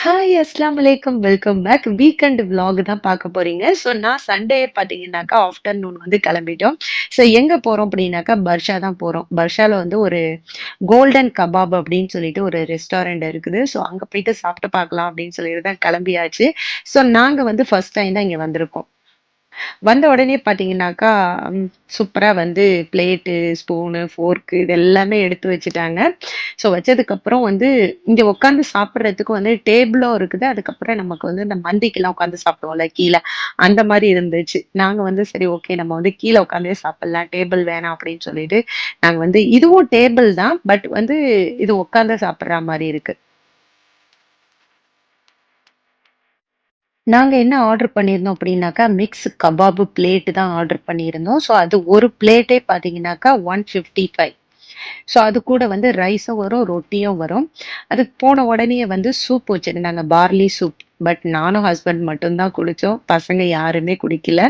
Hi அஸ்ஸலாமு அலைக்கும். Welcome back. Weekend vlog தான் பார்க்க போறீங்க. ஸோ நான் சண்டே பார்த்தீங்கன்னாக்கா, ஆஃப்டர்நூன் வந்து கிளம்பிட்டோம். ஸோ எங்க போறோம் அப்படின்னாக்கா, பர்ஷா தான் போறோம். பர்ஷால வந்து ஒரு கோல்டன் கபாப் அப்படின்னு சொல்லிட்டு ஒரு ரெஸ்டாரண்ட் இருக்குது. ஸோ அங்க போயிட்டு சாப்பிட்டு பார்க்கலாம் அப்படின்னு சொல்லிட்டு தான் கிளம்பியாச்சு. ஸோ நாங்க வந்து ஃபர்ஸ்ட் டைம் தான் இங்க வந்திருக்கோம். வந்த உடனே பார்த்தீங்கன்னாக்கா, சூப்பரா வந்து பிளேட்டு, ஸ்பூனு, ஃபோர்க்கு இது எல்லாமே எடுத்து வச்சுட்டாங்க. ஸோ வச்சதுக்கப்புறம் வந்து இங்க உட்காந்து சாப்பிடுறதுக்கு வந்து டேபிளும் இருக்குது. அதுக்கப்புறம் நமக்கு வந்து இந்த மந்திக்கெல்லாம் உட்காந்து சாப்பிடுவோம்ல கீழ, அந்த மாரி இருந்துச்சு. நாங்க வந்து சரி ஓகே நம்ம வந்து கீழ உட்காந்தே சாப்பிடலாம். டேபிள் வேணாம் அப்படின்னு சொல்லிட்டு, நாங்க வந்து இதுவும் டேபிள் தான். பட் வந்து இது உட்காந்து சாப்பிடுற மாரி இருக்கு. நாங்க என்ன ஆர்டர் பண்ணியிருந்தோம் அப்படின்னாக்கா, மிக்ஸ் கபாபு பிளேட் தான் ஆர்டர் பண்ணியிருந்தோம். ஸோ அது ஒரு பிளேட்டே பார்த்தீங்கன்னாக்கா 155. ஸோ அது கூட வந்து ரைஸும் வரும், ரொட்டியும் வரும். அதுக்கு போன உடனேயே வந்து சூப் வச்சிருந்தாங்க. Barley soup. பட் நானும் ஹஸ்பண்ட் மட்டும் தான் குடிச்சோம். பசங்க யாருமே குடிக்கல.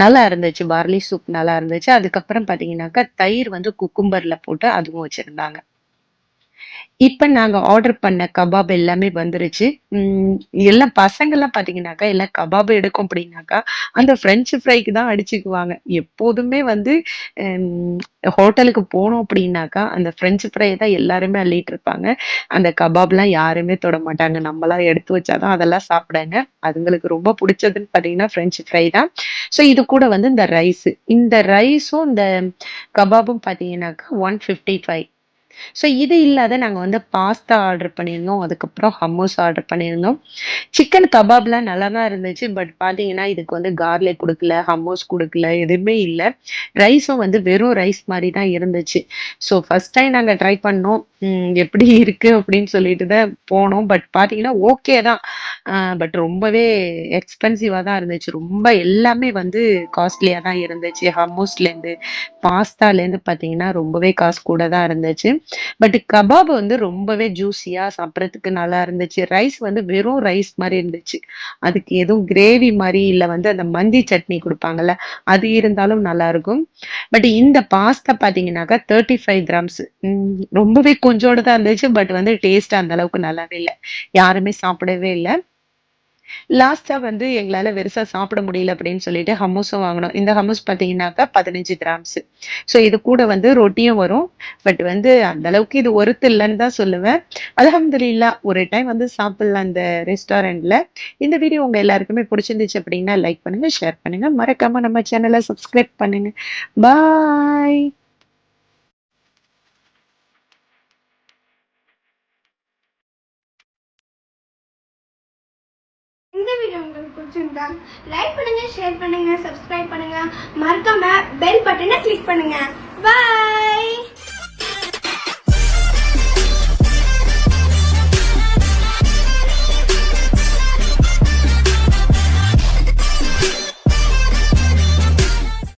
நல்லா இருந்துச்சு. பார்லி சூப் நல்லா இருந்துச்சு. அதுக்கப்புறம் பார்த்தீங்கன்னாக்கா, தயிர் வந்து குக்கும்பர்ல போட்டு அதுவும் வச்சிருந்தாங்க. இப்ப நாங்க ஆர்டர் பண்ண கபாப் எல்லாமே வந்துருச்சு. ம் எல்லாம் பசங்கலாம் பார்த்தீங்கன்னாக்கா, எல்லாம் கபாப் எடுக்கும் அப்படின்னாக்கா, அந்த ஃப்ரெஞ்ச் ஃப்ரைக்கு தான் அடிச்சுக்குவாங்க. எப்போதுமே வந்து ம் ஹோட்டலுக்கு போனோம் அப்படின்னாக்கா, அந்த ஃப்ரெஞ்ச் ஃப்ரை தான் எல்லாருமே அள்ளிட்டு இருப்பாங்க. அந்த கபாப்லாம் யாருமே தொடமாட்டாங்க. நம்மலாம் எடுத்து வச்சா தான் அதெல்லாம் சாப்பிடாங்க. அதுங்களுக்கு ரொம்ப புடிச்சதுன்னு பார்த்தீங்கன்னா, ஃப்ரெஞ்ச் ஃப்ரை தான். ஸோ இது கூட வந்து இந்த ரைஸு. இந்த ரைஸும், இந்த கபாபும் பார்த்தீங்கன்னாக்கா 155. ஸோ இது இல்லாத நாங்க வந்து பாஸ்தா ஆர்டர் பண்ணியிருந்தோம். அதுக்கப்புறம் ஹம்மூஸ் ஆர்டர் பண்ணியிருந்தோம். சிக்கன் கபாப்லாம் நல்லா தான் இருந்துச்சு. பட் பார்த்தீங்கன்னா, இதுக்கு வந்து கார்லிக் குடுக்கல, ஹம்மூஸ் குடுக்கல, எதுவுமே இல்ல. ரைஸும் வந்து வெறும் ரைஸ் மாரி தான் இருந்துச்சு. ஸோ ஃபர்ஸ்ட் டைம் நாங்க ட்ரை பண்ணோம். எப்படி இருக்கு அப்படின்னு சொல்லிட்டு தான் போனோம். பட் பார்த்தீங்கன்னா, ஓகே தான். பட் ரொம்பவே எக்ஸ்பென்சிவா தான் இருந்துச்சு. ரொம்ப எல்லாமே வந்து காஸ்ட்லியா தான் இருந்துச்சு. ஹம்மூஸ்லேருந்து, பாஸ்தாலேருந்து பார்த்தீங்கன்னா, ரொம்பவே காசு கூட தான் இருந்துச்சு. பட் கபாப் வந்து ரொம்பவே ஜூஸியா சாப்பிடறதுக்கு நல்லா இருந்துச்சு. ரைஸ் வந்து வெறும் ரைஸ் மாரி இருந்துச்சு. அதுக்கு எதுவும் கிரேவி மாரி இல்ல வந்து அந்த மந்தி சட்னி குடுப்பாங்கல்ல, அது இருந்தாலும் நல்லாருக்கும். பட் இந்த பாஸ்தா பார்த்தீங்கன்னாக்கா 35 கிராம்ஸ். ரொம்பவே கொஞ்சோண்டு தான் இருந்துச்சு. பட் வந்து டேஸ்ட் அந்த அளவுக்கு நல்லாவே இல்ல. யாருமே சாப்பிடவே இல்ல. லாஸ்ட்டா வந்து எங்களால பெருசா சாப்பிட முடியல அப்படின்னு சொல்லிட்டு ஹம்மூஸும் வாங்குனோம். இந்த ஹம்மூஸ் பார்த்தீங்கன்னாக்கா 15 கிராம்ஸ். ஸோ இது கூட வந்து ரொட்டியும் வரும். பட் வந்து அந்த அளவுக்கு இது ஒர்த் இல்லன்னு தான் சொல்லுவேன். அல்ஹம்துலில்லாஹ் ஒரு டைம் வந்து சாப்பிடலாம் இந்த ரெஸ்டாரண்ட்ல. இந்த வீடியோ உங்க எல்லாருக்குமே புடிச்சிருந்துச்சு அப்படின்னா லைக் பண்ணுங்க, ஷேர் பண்ணுங்க. மறக்காம நம்ம சேனல சப்ஸ்கிரைப் பண்ணுங்க. பாய். இந்த வீடியோ உங்களுக்கு பிடிச்சிருந்தா லைக் பண்ணுங்க, ஷேர் பண்ணுங்க, சப்ஸ்கிரைப் பண்ணுங்க, மறக்காம பெல் பட்டனை கிளிக் பண்ணுங்க. பை.